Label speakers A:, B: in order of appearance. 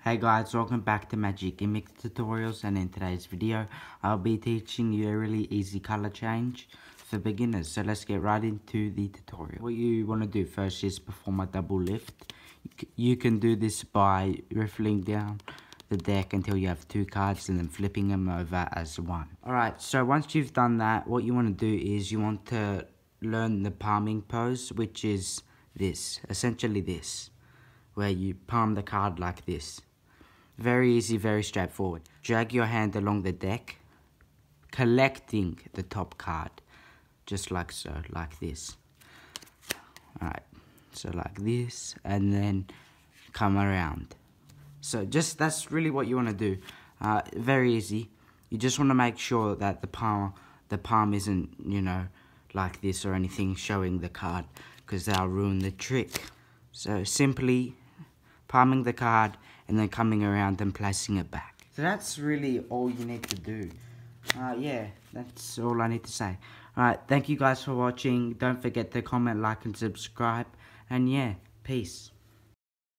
A: Hey guys, welcome back to Magic Gimmick Tutorials, and in today's video I'll be teaching you a really easy color change for beginners. So let's get right into the tutorial. What you want to do first is perform a double lift. You can do this by riffling down the deck until you have 2 cards and then flipping them over as 1. Alright, so once you've done that, what you want to do is you want to learn the palming pose, which is this, essentially this, where you palm the card like this. Very easy, very straightforward. Drag your hand along the deck, collecting the top card, just like so, like this. Alright, so like this, and then come around. So that's really what you want to do. Very easy. You just want to make sure that the palm isn't, like this or anything showing the card, because that'll ruin the trick. So simply palming the card and then coming around and placing it back. So that's really all you need to do. Yeah, that's all I need to say. Alright, thank you guys for watching. Don't forget to comment, like and subscribe. And yeah, peace.